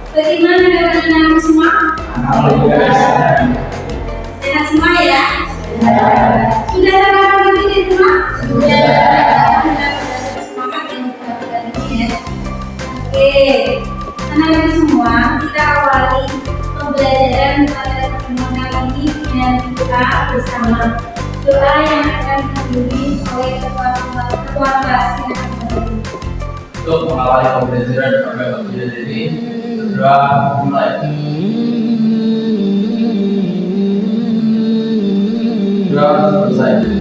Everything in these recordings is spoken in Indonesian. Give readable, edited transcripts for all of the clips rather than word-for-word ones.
Bagaimana keadaan semua? Sehat semua ya? Sudah sarapan di rumah? Sudah. Semangat yang kita ya. Oke, anak-anak semua, kita awali pembelajaran pada pertemuan kali ini dengan doa bersama. Doa yang akan dipimpin oleh ketua kelas yang akan berdiri. Untuk mengawali pembelajaran pada waktu ini, doa mulai. Doa selesai.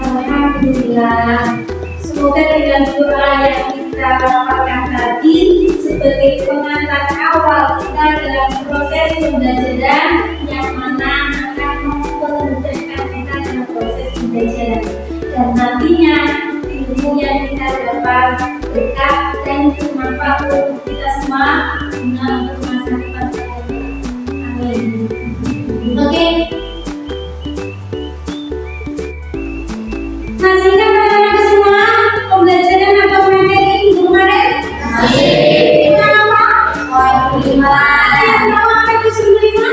Alhamdulillah. Semoga dengan doa yang kita dapatkan tadi sebagai pengantar awal kita dalam proses pembelajaran yang mana akan mempermudahkan kita dalam proses pembelajaran, dan nantinya ilmu yang kita dapat berkah dan bermanfaat untuk kita semua guna untuk masa depan kita. Amin. Oke. Masih ingat anak-anak semua pembelajaran atau materi minggu kemarin? Masih. Kenapa? Yang tahu apa itu 95?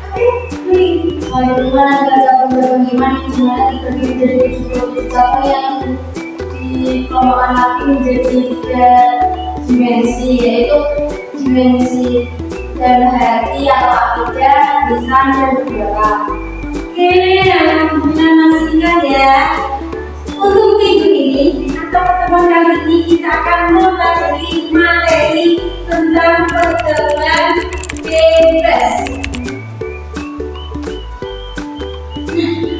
Oke, nih. Bagaimana belajar bagaimana gimana dibagi menjadi 70 capaian dikelompokkan lagi menjadi 3 dimensi, yaitu dimensi dan hati atau akidah, lisan dan budaya. Oke, alhamdulillah masih ingat ya. Untuk minggu ini atau pertemuan kali ini kita akan mempelajari materi tentang pergaulan bebas.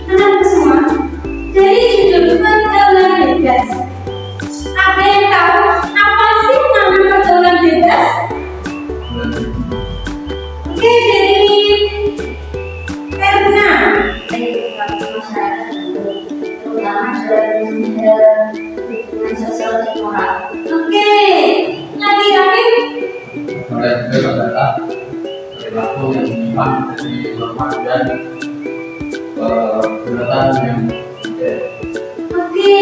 Anak semua, dari judul pergaulan bebas, ada yang tahu apa sih nama pergaulan bebas? Oke, dari Erna. Hubungan sosial dan moral. Oke, lagi Rafif. Mulai juga adalah perilaku yang menyimpang dari norma dan perbuatan yang tidak. Oke,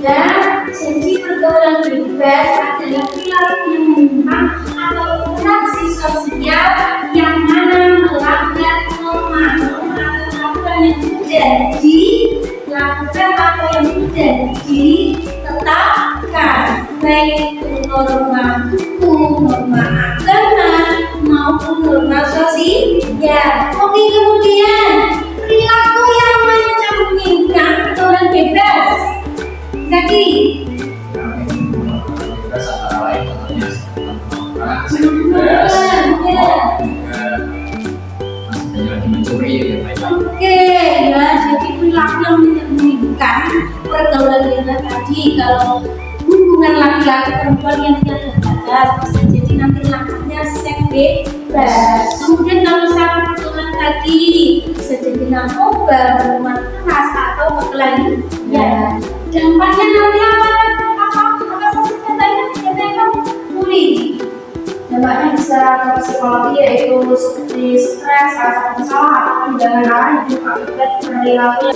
ya, jadi pergaulan bebas adalah perilaku yang menyimpang atau interaksi sosial yang mana melanggar norma-norma atau aturan yang sudah dilakukan atau yang sudah ditetapkan, baik itu norma hukum, norma agama maupun norma sosial. Oke, kemudian perilaku yang mencerminkan pergaulan bebas. Zaki. Bebas antara lain contohnya masih mencuri dan lain-lain. Oke, ya, jadi perilaku yang mencerminkan pergaulan bebas tadi. Kalau hubungan laki-laki perempuan yang tidak terbatas, bisa jadi nanti lakunya seks bebas. Kemudian kalau sama pergaulan tadi bisa jadi narkoba, minuman keras atau berkelahi. Ya, dampaknya nanti apa saja katanya pulih. Dampaknya bisa ke psikologi, yaitu seperti stres, rasa bersalah, atau kehilangan arah hidup akibat perilaku.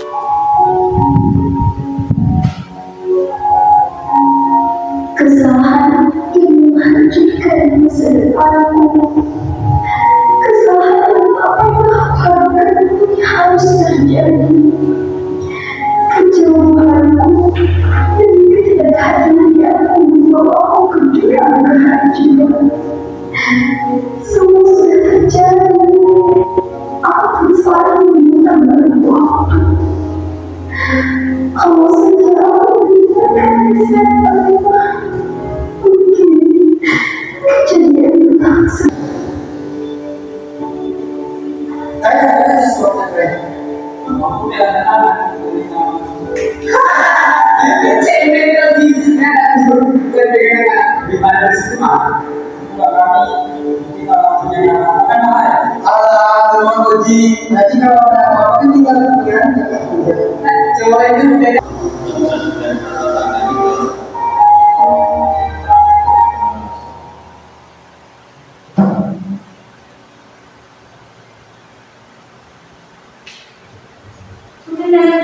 Teman-teman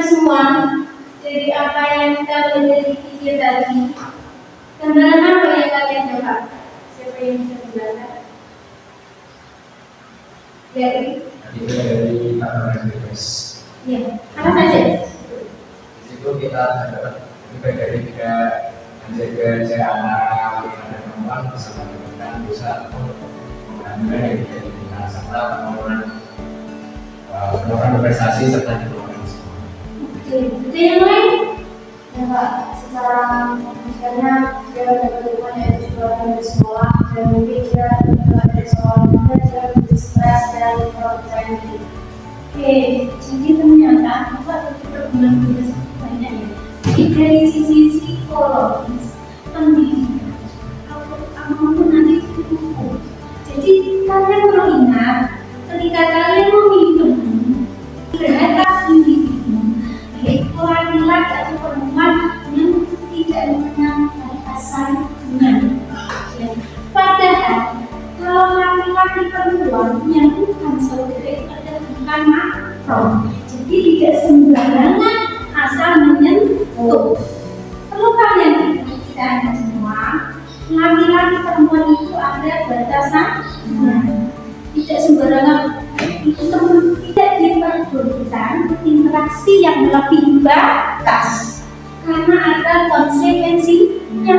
semua, jadi apa yang kita pikir tadi? Gambaran apa yang kalian dapat? Siapa yang bisa menjelaskan? Dari? Itu dari tantangan bebas. Ya, apa saja? Di situ kita dapat dari tiga menjaga jarak anak dan perempuan bersama dengan bisa mengambil dari kita serta penurunan berprestasi serta diplomasi. Oke, itu yang lain? Ya Pak, secara misalnya dia dapat dukungan dari sekolah dan mungkin dia dapat dari sekolah juga dia lebih stres dan percaya diri. Oke, jadi ternyata apa pergumulan kita banyak ya. Jadi dari sisi psikologis, pendidikan, apapun nanti itu. Jadi kalian perlu ingat, ketika kalian memilih teman, ternyata individu, baik laki-laki atau perempuan yang tidak mengenal batasannya. Ya. Padahal kalau laki-laki perempuan yang bukan saudara itu adalah bukan makro, jadi tidak sembarangan asal menyentuh. Perlu kalian kita semua, laki-laki perempuan itu ada batasannya, tidak sembarangan. Itu tidak diperbolehkan interaksi yang lebih batas karena ada konsekuensinya.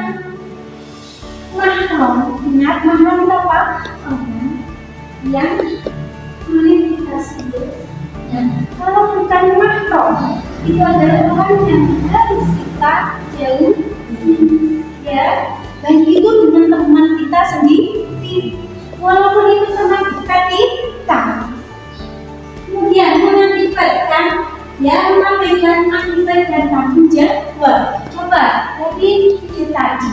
Mahram, ingat mahram itu apa? Orang yang kita sebut. Kalau bukan mahram, itu adalah orang yang harus kita jauhi. Ya, dan itu dengan teman kita sendiri, walaupun itu teman dekat kita. Kemudian mengakibatkan mengakibatkan akibat dan tanggung jawab. Coba tadi video tadi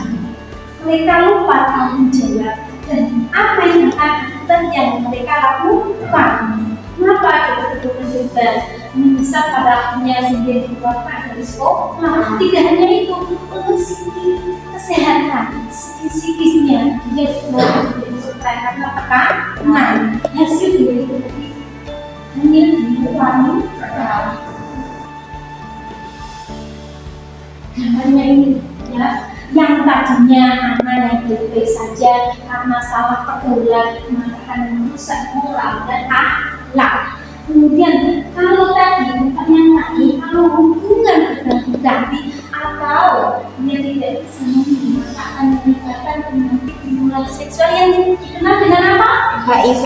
mereka lupa tanggung jawab dan apa yang akibat yang mereka lakukan. Kenapa kita mencoba menyesal pada akhirnya sendiri dikeluarkan dari sekolah? Tidak hanya itu, untuk sisi kesehatan, sisi psikisnya dia dikeluarkan dari sekolah karena tekanan. Hasil dari itu hanya dikurangi. Gambarnya ini ya, yang tadinya anak yang baik-baik saja karena salah pergaulan akan merusak moral dan akhlak. Kemudian kalau tadi yang tadi kalau hubungan berganti atau dia tidak bisa memilih, maka akan menyebabkan penyakit menular seksual yang dikenal dengan apa? HIV.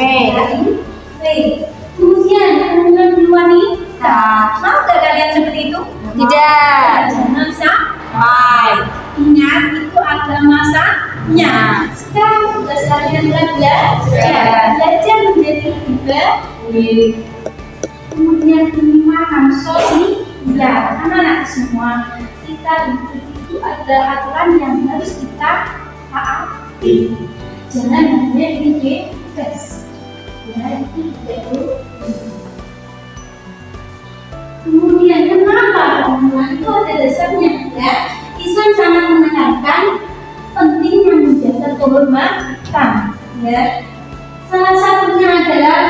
Kemudian hubungan wanita, mau gak kalian seperti itu? Tidak. Jangan sampai. Ingat itu ada masanya. Sekarang tugas kalian belajar menjadi lebih baik. Kemudian pemahaman sosial, anak-anak semua, kita itu ada aturan yang harus kita taati. Jangan hanya bebas. Ya, itu tidak. Kemudian kenapa perempuan itu ada dasarnya ya? Islam sangat menekankan pentingnya menjaga kehormatan ya. Salah satunya adalah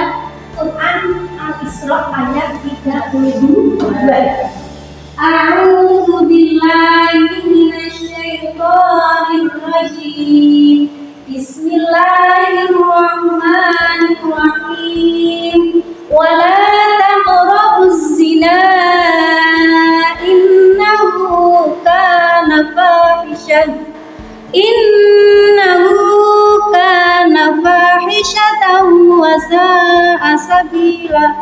Quran Al-Isra ayat 32. A'udzu billahi minasyaitonir rajim. Bismillahirrahmanirrahim. Wala taqrabuz zina innahu kana fahishatan wa sa'a sabila.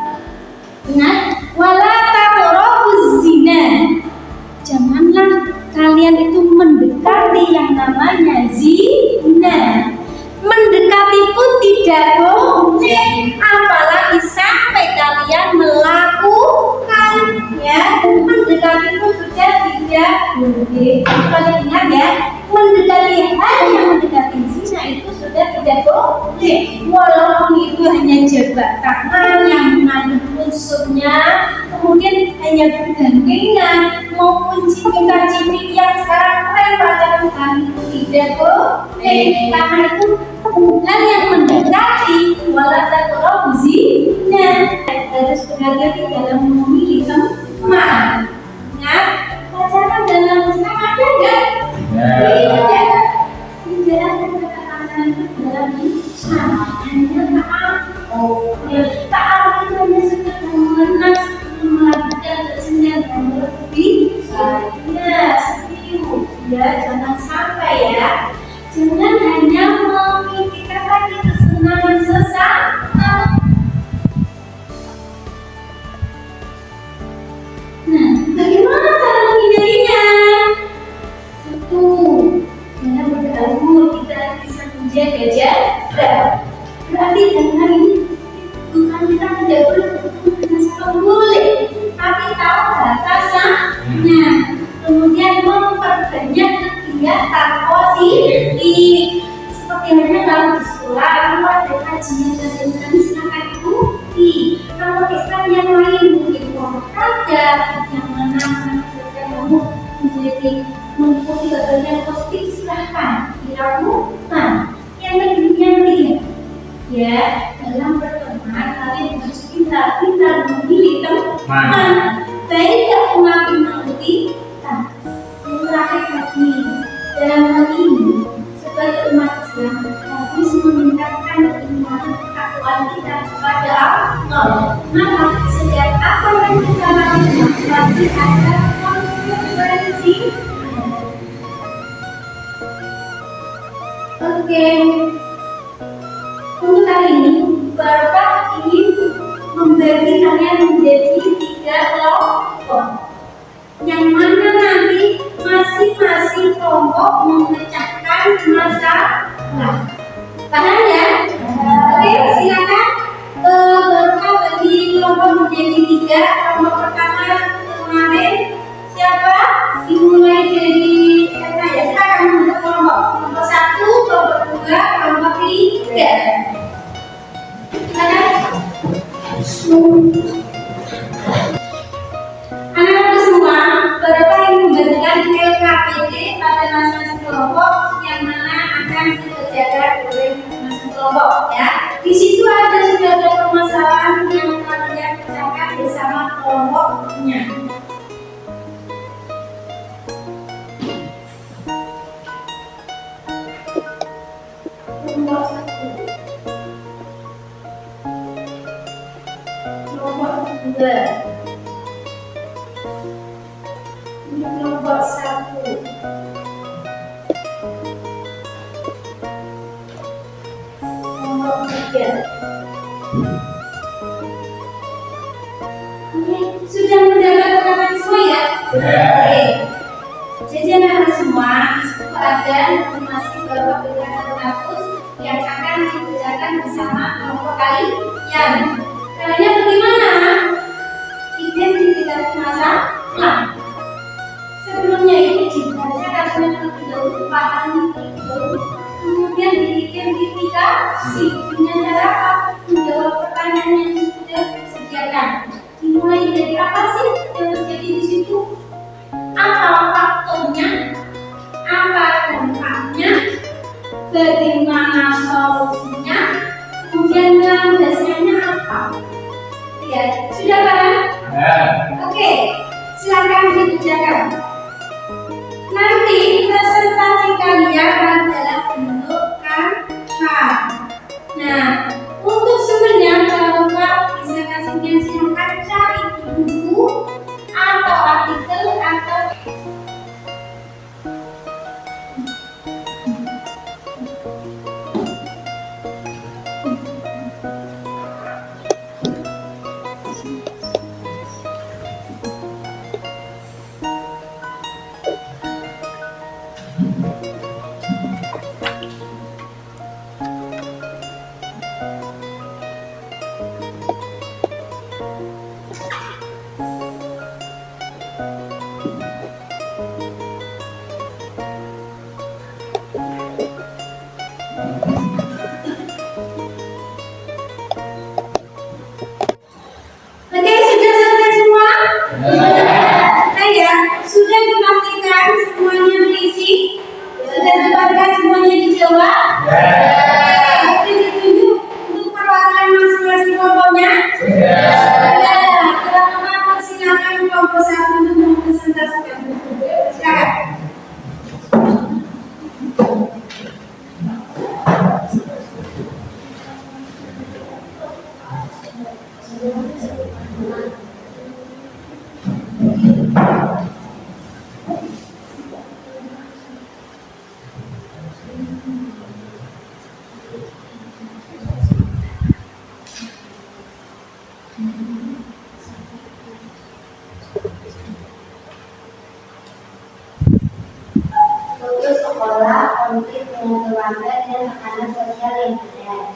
Ingat, wala taqrabuz zina. Janganlah kalian itu mendekati yang namanya zina. Mendekati pun tidak boleh, apalagi sampai kalian melakukan, ya. Mendekati pun sudah tidak boleh. Kalian ingat ya, mendekati hanya mendekati zina itu sudah tidak boleh, walaupun itu hanya jabat tangan yang mengandung unsurnya, kemudian hanya bergandengan maupun cipika-cipik yang sekarang tren pada hari itu tidak boleh, karena itu hubungan yang mendekati wala taqrabu zina. Harus berhati-hati dalam memilih teman. Ingat, pacaran dalam Islam ada nggak? Tidak. Tidak ada kata-kata itu dalam Islam. Hanya ta'aruf. Ta'aruf itu hanya sekedar mengenal, melakukan bersenyum dan berbicara. Serius, ya, jangan sampai ya. Jangan hanya memikirkan lagi kesenangan sesaat. Nah, bagaimana cara menghindarinya? Satu, dengan bergaul kita bisa menjaga jarak. Berarti dengan ini bukan kita tidak boleh bertemu dengan siapa boleh, tapi tahu batasannya. Kemudian memperbanyak kegiatan positif, seperti halnya kalau di sekolah kalau ada kajian dan Islam silakan ikuti. Kalau Islam yang lain mungkin olahraga yang mana kamu menjadi mengikuti kegiatan positif, silahkan dilakukan. Yang ketiga, ya, dalam berteman kalian harus pintar-pintar memilih teman, baik tak mengerti. Yang terakhir lagi, dalam hal ini sebagai umat Islam harus meningkatkan keimanan ketakwaan kita kepada Allah. Maka setiap apa yang kita lakukan pasti ada konsekuensi. Oke, untuk kali ini Bapak ingin membagi kalian menjadi 3 kelompok, yang mana nanti masing-masing kelompok memecahkan masalah. Paham ya? Oke, silakan. Bapak bagi kelompok menjadi 3. Kelompok pertama kemarin siapa? Dimulai dari saya. Silakan untuk kelompok 1, kelompok 2, kelompok 3. Silakan. Anak-anak semua, Bapak ingin membagikan LKPD pada masing-masing kelompok yang mana akan dikerjakan oleh masing-masing kelompok, ya. Di situ sudah ada permasalahan yang kalian kerjakan bersama kelompoknya. Kelompok 1, kelompok 2. Kelompok 1, kelompok 3. Ini sudah mendapatkan semua ya? Oke. Jadi anak-anak semua, itu ada masing-masing beberapa pilihan kasus yang akan dikerjakan bersama kelompok kalian. Caranya bagaimana? Identifikasi masalah. Sebelumnya ini dibaca kasusnya terlebih dahulu, pahami terlebih dahulu, kemudian diidentifikasi dengan cara apa? Menjawab pertanyaan yang sudah disediakan. Dimulai dari apa sih yang terjadi di situ? Apa faktornya? Apa dampaknya? Bagaimana solusinya? Kemudian landasannya apa? Ya, sudah paham? Oke, silakan dikerjakan. Nanti presentasi kalian dalam bentuk kartu. Nah, untuk sumbernya Bapak bisa kasihnya silakan cari di buku atau artikel atau Oke, ditunjuk untuk perwakilan masing-masing kelompoknya. Ya, teman-teman persilakan kelompok 1 untuk mempresentasikan buku. Silakan. Putus sekolah, konflik dengan keluarga, dan tekanan sosial yang ada.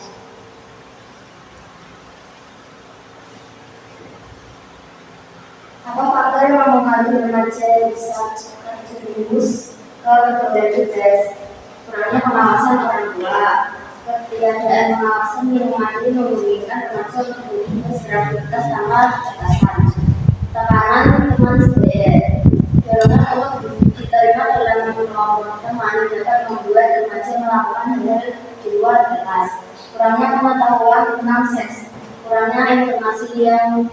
Apa faktor yang mempengaruhi remaja bisa terjerumus ke pergaulan bebas? Kurangnya pengawasan orang tua, ketiadaan pengawasan yang adil memungkinkan remaja untuk mengikuti beraktivitas tanpa batasan, tekanan teman sebaya, dorongan untuk diterima dalam kelompok teman dapat membuat remaja melakukan hal di luar batas. Kurangnya pengetahuan tentang seks, kurangnya informasi yang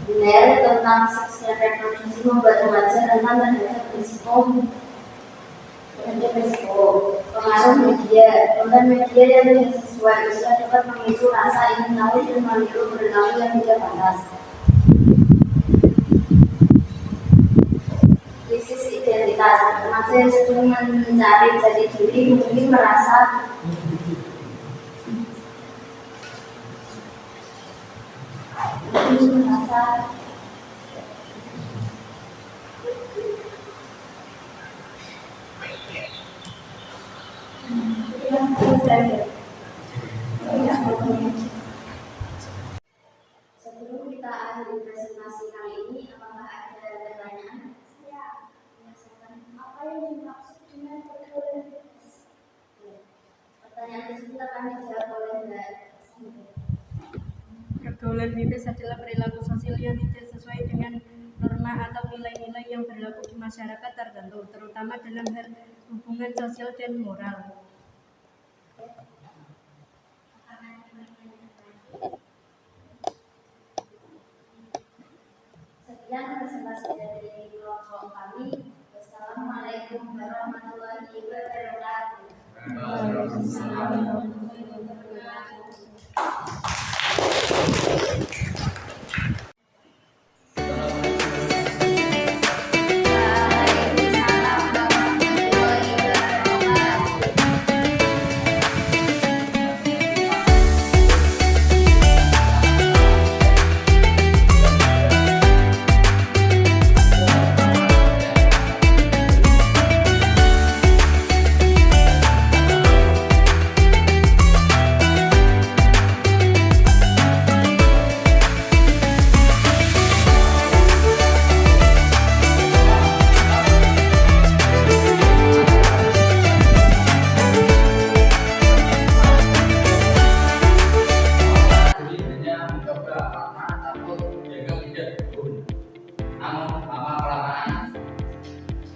benar tentang seks dan reproduksi membuat remaja rentan terhadap risiko. Pengaruh media, konten media yang tidak sesuai usia dapat memicu rasa ingin tahu dan meniru perilaku yang tidak pantas. Krisis identitas, remaja yang sedang mencari jati diri mungkin merasa Sebelum kita akhiri presentasi kali ini, apakah ada pertanyaan? Ya, apa yang dimaksud dengan pergaulan bebas? Pertanyaan tersebut akan dijawab oleh Mbak. Pergaulan bebas adalah perilaku sosial yang tidak sesuai dengan norma atau nilai-nilai yang berlaku di masyarakat tertentu, terutama dalam hal hubungan sosial dan moral. Sekian presentasi dari kelompok kami. Wassalamualaikum warahmatullahi wabarakatuh. Waalaikumsalam warahmatullahi wabarakatuh.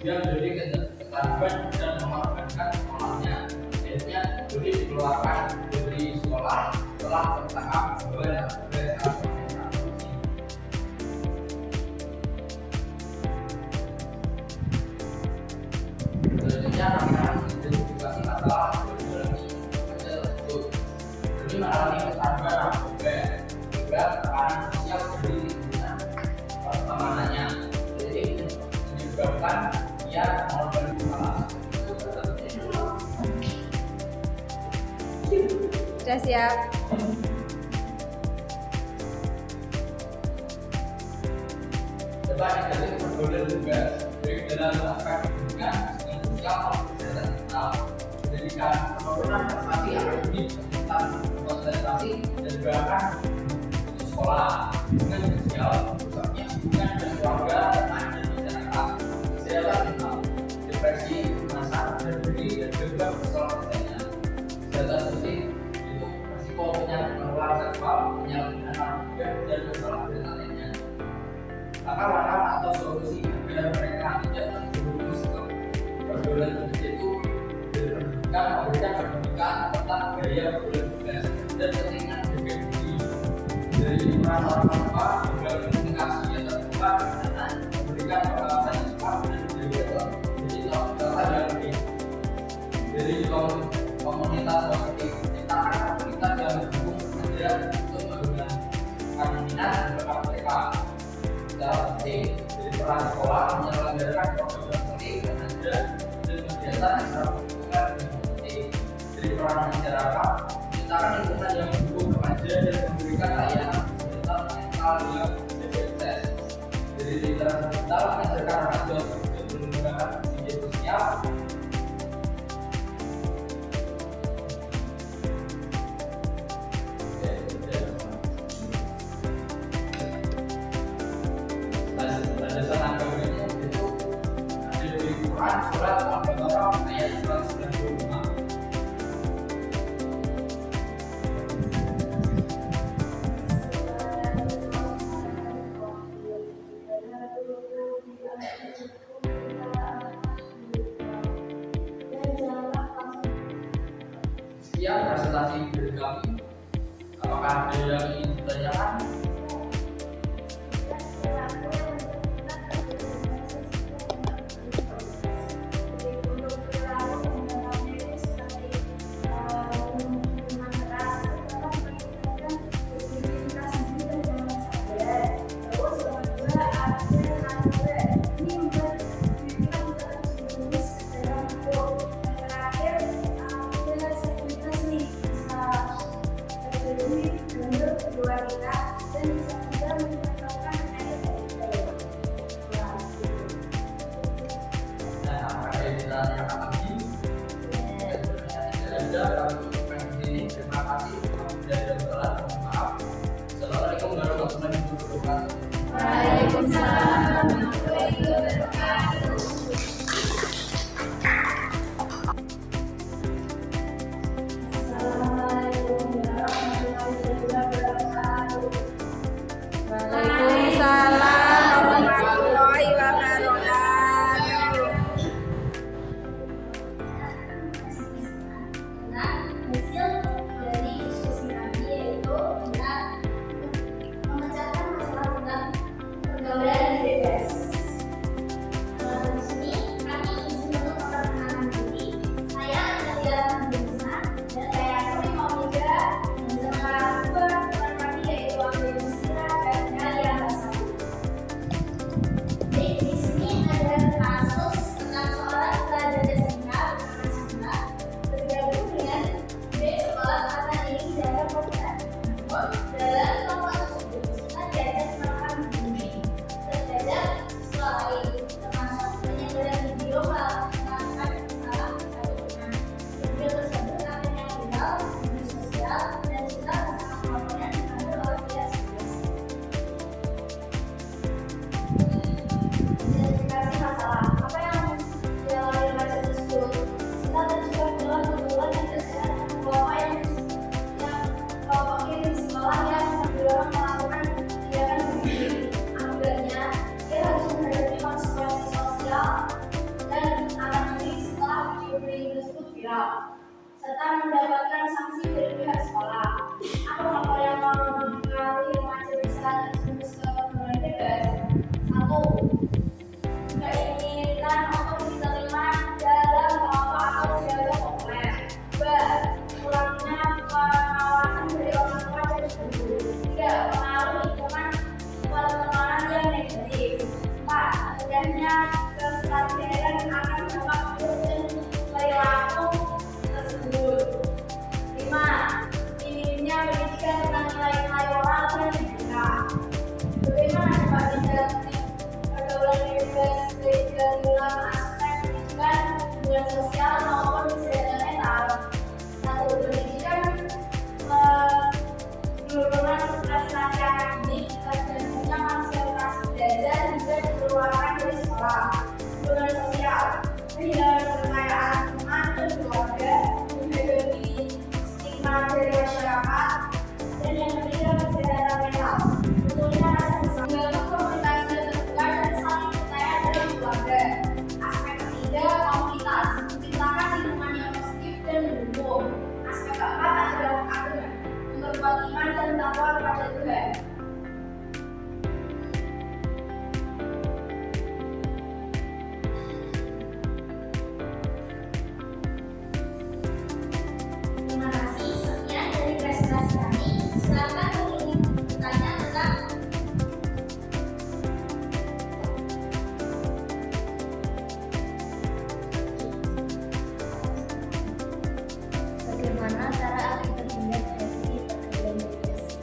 dia menjadi keterlibatan dan mengorbankan sekolahnya. Akhirnya Dodi dikeluarkan dari sekolah setelah tertangkap bahwa yang selanjutnya rangkaian identifikasi masalah berjalan kecil tersebut. Dodi mengalami kesadaran narkoba juga tekanan sosial dari lingkungan pertemanannya. Jadi menyebabkan ia mengorbankan masalah. Sudah siap? Coba dikasih pergaulan juga baik dalam aspek pendidikan, sosial maupun kesehatan mental. Pendidikan penurunan prestasi akademik tentang konsentrasi dan bahkan putus sekolah dengan sosial pusatnya hubungan dengan keluarga, teman dan masyarakat. Kesehatan mental, depresi, kecemasan, dan diri dan juga persoalan lainnya. Kesehatan fisik itu risiko penyakit menular seksual, penyalahgunaan narkoba dan masalah kesehatan lainnya. Langkah-langkah atau solusi agar mereka tidak terjerumus ke pergaulan itu diperlukan memberikan pendidikan peran orang tua juga komunikasi yang terbuka dan memberikan pengawasan yang cepat dan juga jadi yang lebih dari komunitas positif ciptakan komunitas yang mendukung remaja untuk menggunakan minat dan bakat mereka secara penting. Jadi peran sekolah menyelenggarakan program penting remaja dan kegiatan ekstrakurikuler yang penting. Jadi peran masyarakat menciptakan lingkungan yang mendukung remaja dan memberikan layanan kesehatan mental yang sukses. Jadi literasi digital mengajarkan remaja untuk menggunakan media sosial berdasarkan agama itu ada di Quran surat Al-Baqarah ayat 195. Sekian presentasi dari kami. Apakah ada yang ingin ditanyakan? Terima kasih. Assalamualaikum warahmatullahi wabarakatuh. Waalaikumsalam warahmatullahi wabarakatuh. Assalamualaikum warahmatullahi wabarakatuh. Waalaikumsalam warahmatullahi wabarakatuh. Nah, hasil dari diskusi kami yaitu tentang memecahkan masalah tentang pergaulan bebas. Di sini kami izin untuk memperkenalkan diri. Saya Nadia Nurhusna dan saya Puri Maulida bersama dua teman kami yaitu Abdul Musira dan Nadia Hasan. Di sini ada kasus tentang seorang pelajar SMK bernama Chandra bergabung dengan B sekolah karena ingin jaga komputer. Namun dalam kelompok tersebut Chandra diajak melakukan bullying terhadap siswa lain, termasuk penyebaran video melakukan kesalahan atau benar. Video tersebut akhirnya viral di media sosial dan Chandra bersama kelompoknya dipanggil oleh pihak sekolah. Identifikasi masalah apa yang dialami remaja tersebut. Kita terjebak dalam pergaulan yang tidak sehat dengan kelompok kelompok di sekolah yang mendorong melakukan tindakan bullying. Akibatnya dia harus menghadapi konsekuensi sosial dan akademis setelah video bullying tersebut viral, serta mendapatkan sanksi dari pihak sekolah. Apa faktor yang mempengaruhi remaja bisa terjerumus ke pergaulan bebas? 1. Keinginan untuk diterima dalam kelompok atau dialog populer. 2. Kurangnya pengawasan dari orang tua dan guru. 3. Pengaruh lingkungan pertemanan yang negatif. 4. Rendahnya kesadaran akan dampak buruk dan perilaku tersebut. 5. Minimnya pendidikan tentang nilai-nilai moral dan etika. Bagaimana Pak Bidang pergaulan bebas dalam aspek pendidikan, hubungan sosial maupun kesehatan mental? 1. Pendidikan penurunan prestasi akademik dan punya fasilitas belajar juga dikeluarkan dari sekolah. Hubungan sosial, kehilangan kepercayaan teman dan keluarga, menghadapi stigma dari masyarakat, dan yang ketiga kesehatan mental. Tentunya rasa membangun komunikasi yang terbuka dan saling percaya dalam keluarga. Aspek ketiga komunitas, menciptakan Bagaimana cara agar terhindar dari pergaulan bebas?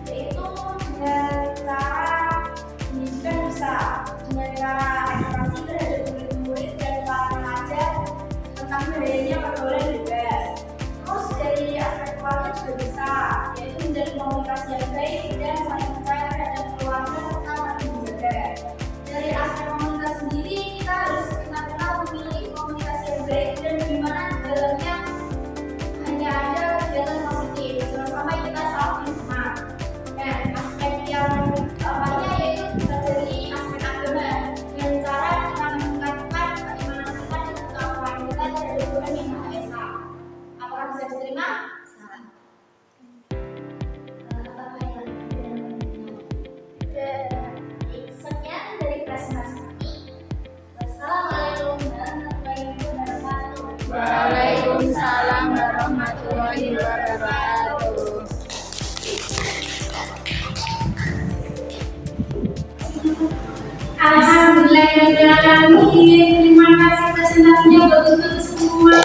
Yaitu dengan cara pendidikan bisa dengan cara edukasi terhadap murid-murid dan para pengajar tentang bahayanya pergaulan bebas. Terus dari aspek keluarga juga bisa, yaitu menjadi komunikasi yang baik dan saling percaya terhadap keluarga serta saling menjaga. Dari aspek komunitas sendiri kita harus benar-benar memiliki komunikasi yang baik dan dimana di dalamnya hanya ada kegiatan positif. Jangan sampai kita salah menyimak. Dan aspek yang lainnya yaitu bisa dari aspek agama dengan cara kita meningkatkan keimanan kita dan ketakwaan kita terhadap Tuhan Yang Maha Esa. Apakah bisa diterima? Salah. Apa yang sekian dari presentasi ini. Wassalamualaikum warahmatullahi wabarakatuh. Waalaikumsalam warahmatullahi wabarakatuh. Alhamdulillahirrahmanirrahim. Terima kasih presentasinya betul-betul semua.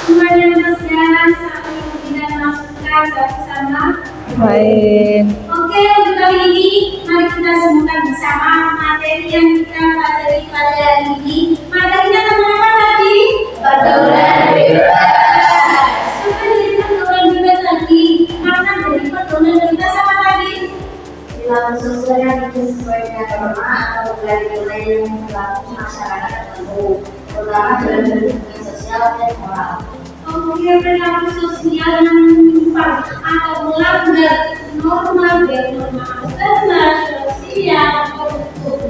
Semuanya bersejarah saling memberikan masukan bersama. Baik. Oke, untuk kali ini mari kita sebutkan bersama materi yang kita pelajari pada hari ini. Materinya tentang apa tadi? Pergaulan bebas. Apa dari pergaulan bebas tadi? Makna dari pergaulan bebas apa tadi? Perilaku sosial yang tidak sesuai dengan norma atau nilai-nilai yang berlaku di masyarakat tertentu, terutama dalam hubungan sosial dan moral. Oke, perilaku sosial yang menyimpang atau melanggar norma baik norma agama, sosial, atau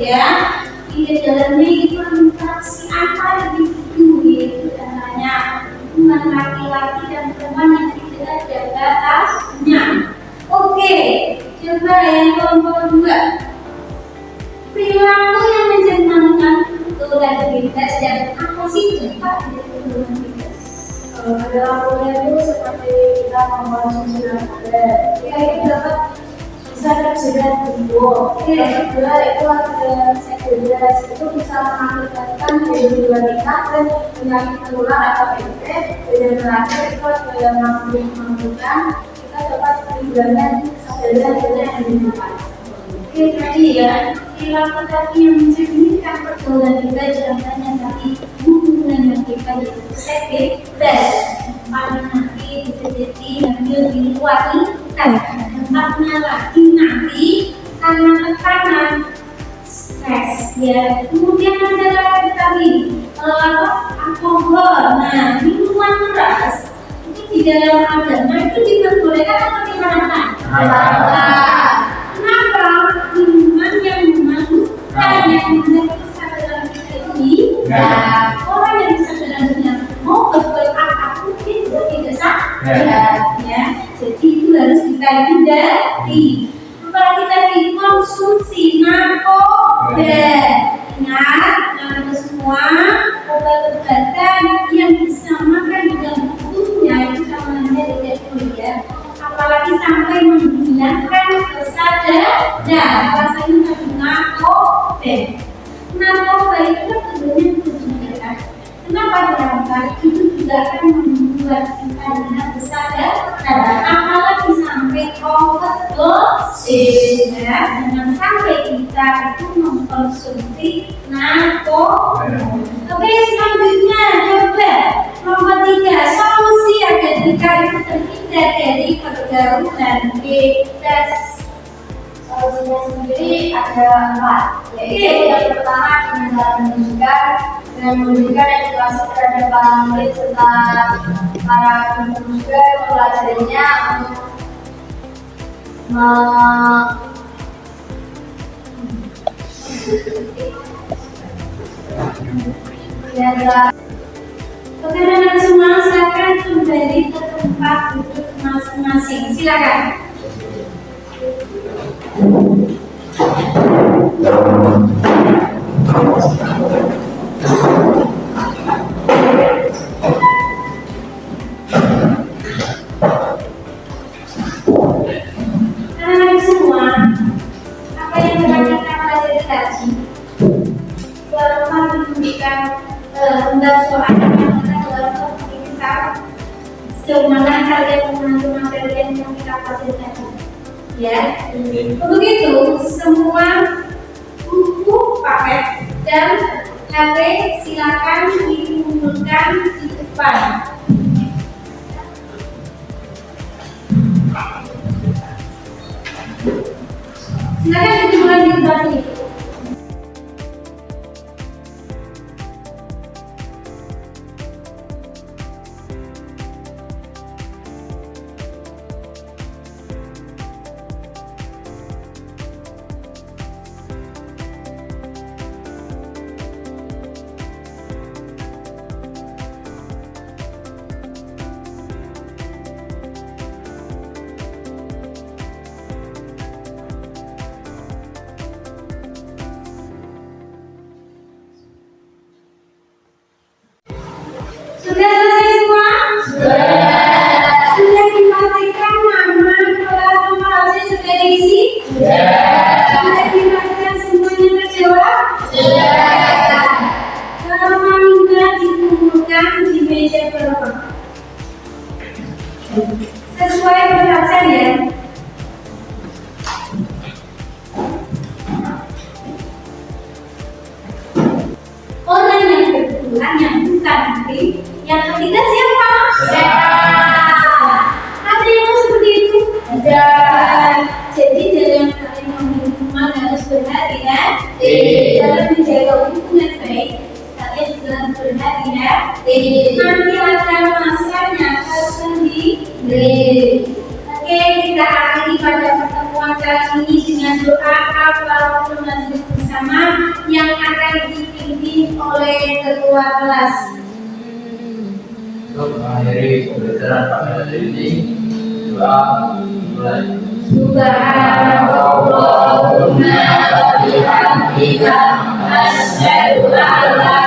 ya. Di dalamnya itu interaksi antar individu, yaitu hanya hubungan laki-laki dan perempuan yang tidak ada batasnya. Oke, coba yang kelompok 2. Perilaku yang mencerminkan pergaulan bebas dan apa sih dampak dari pergaulan bebas? Perilakunya itu seperti kita mengkonsumsi narkoba, ya itu dapat bisa terjerat tubuh. Yang kedua itu ada sekunder, itu bisa mengakibatkan kehidupan kita dan penyakit menular atau HIV. Dan terakhir itu ada mengabaikan kita dapat kehilangan kesadaran kita yang dibutuhkan. Oke, tadi ya, perilaku tadi yang mencerminkan pergaulan bebas contohnya tadi hubungan yang kita yaitu seks bebas. Paling nanti bisa jadi nanti lebih kualitas. Tempatnya lagi nanti karena tekanan stres ya. Kemudian ada lagi tadi alkohol. Nah, minuman keras itu di dalam agama itu diperbolehkan atau dilarang? Kenapa minuman yang memabukkan yang membuat kesadaran kita ini orang yang kesadaran dunia mau berbuat apapun itu tidak sadar ya. Jadi itu harus kita hindari. Apalagi tadi konsumsi narkoba. Ingat, anda semua obat-obatan yang disamakan di dalam tubuhnya itu sama tidak boleh ya. Apalagi sampai menghilangkan kesadaran rasanya tadi narkoba. Narkoba itu kan tujuannya tujuan. Kenapa dilakukan? Itu juga akan membuat kita dengan kesadaran. Apalagi sampai overdosis ya, dengan sampai kita itu mengkonsumsi narkoba. Oke, selanjutnya coba nomor 3, solusi agar kita itu terhindar dari pergaulan bebas. Solusinya sendiri ada 4, yaitu yang pertama dengan menunjukkan edukasi terhadap para murid serta para guru juga mempelajarinya untuk Oke, anak semua silakan kembali ke tempat duduk masing-masing. Silakan. Anak semua, apa yang telah kita pelajari tadi? membuat soal dalam kita sejauh mana kalian mengambil materi yang kita pelajari. Ya, untuk itu semua buku paket dan HP silakan dikumpulkan di depan. Silakan dikumpulkan di depan ini. Sudah selesai semua? Sudah dipastikan nama, kelas, nomor absen sudah diisi? Sudah dipastikan semuanya terjawab? Nama minta dikumpulkan di meja berapa? Sesuai berabsen ya. Orang yang kebetulan yang bukan hari yang ketiga siapa? Ada yang seperti itu? Ada. Jadi dalam kalian menghubungan harus berhati ya. Dalam menjaga hubungan baik kalian juga harus berhati ya. Nanti ada masanya harus sendiri. Oke, kita akhiri pada pertemuan kali ini dengan doa kafaratul majlis bersama yang akan dipimpin oleh ketua kelas. Untuk mengakhiri pembelajaran pada hari ini, doa mulai. Subhanallahumma wa bihamdika asyhadu an la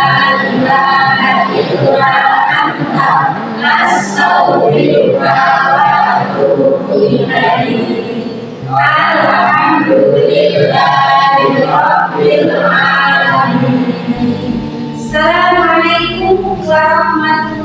ilaha illa anta astaghfiruka wa atubu ilaik. Alhamdulillahi rabbil alamin. Assalamualaikum warahmatullahi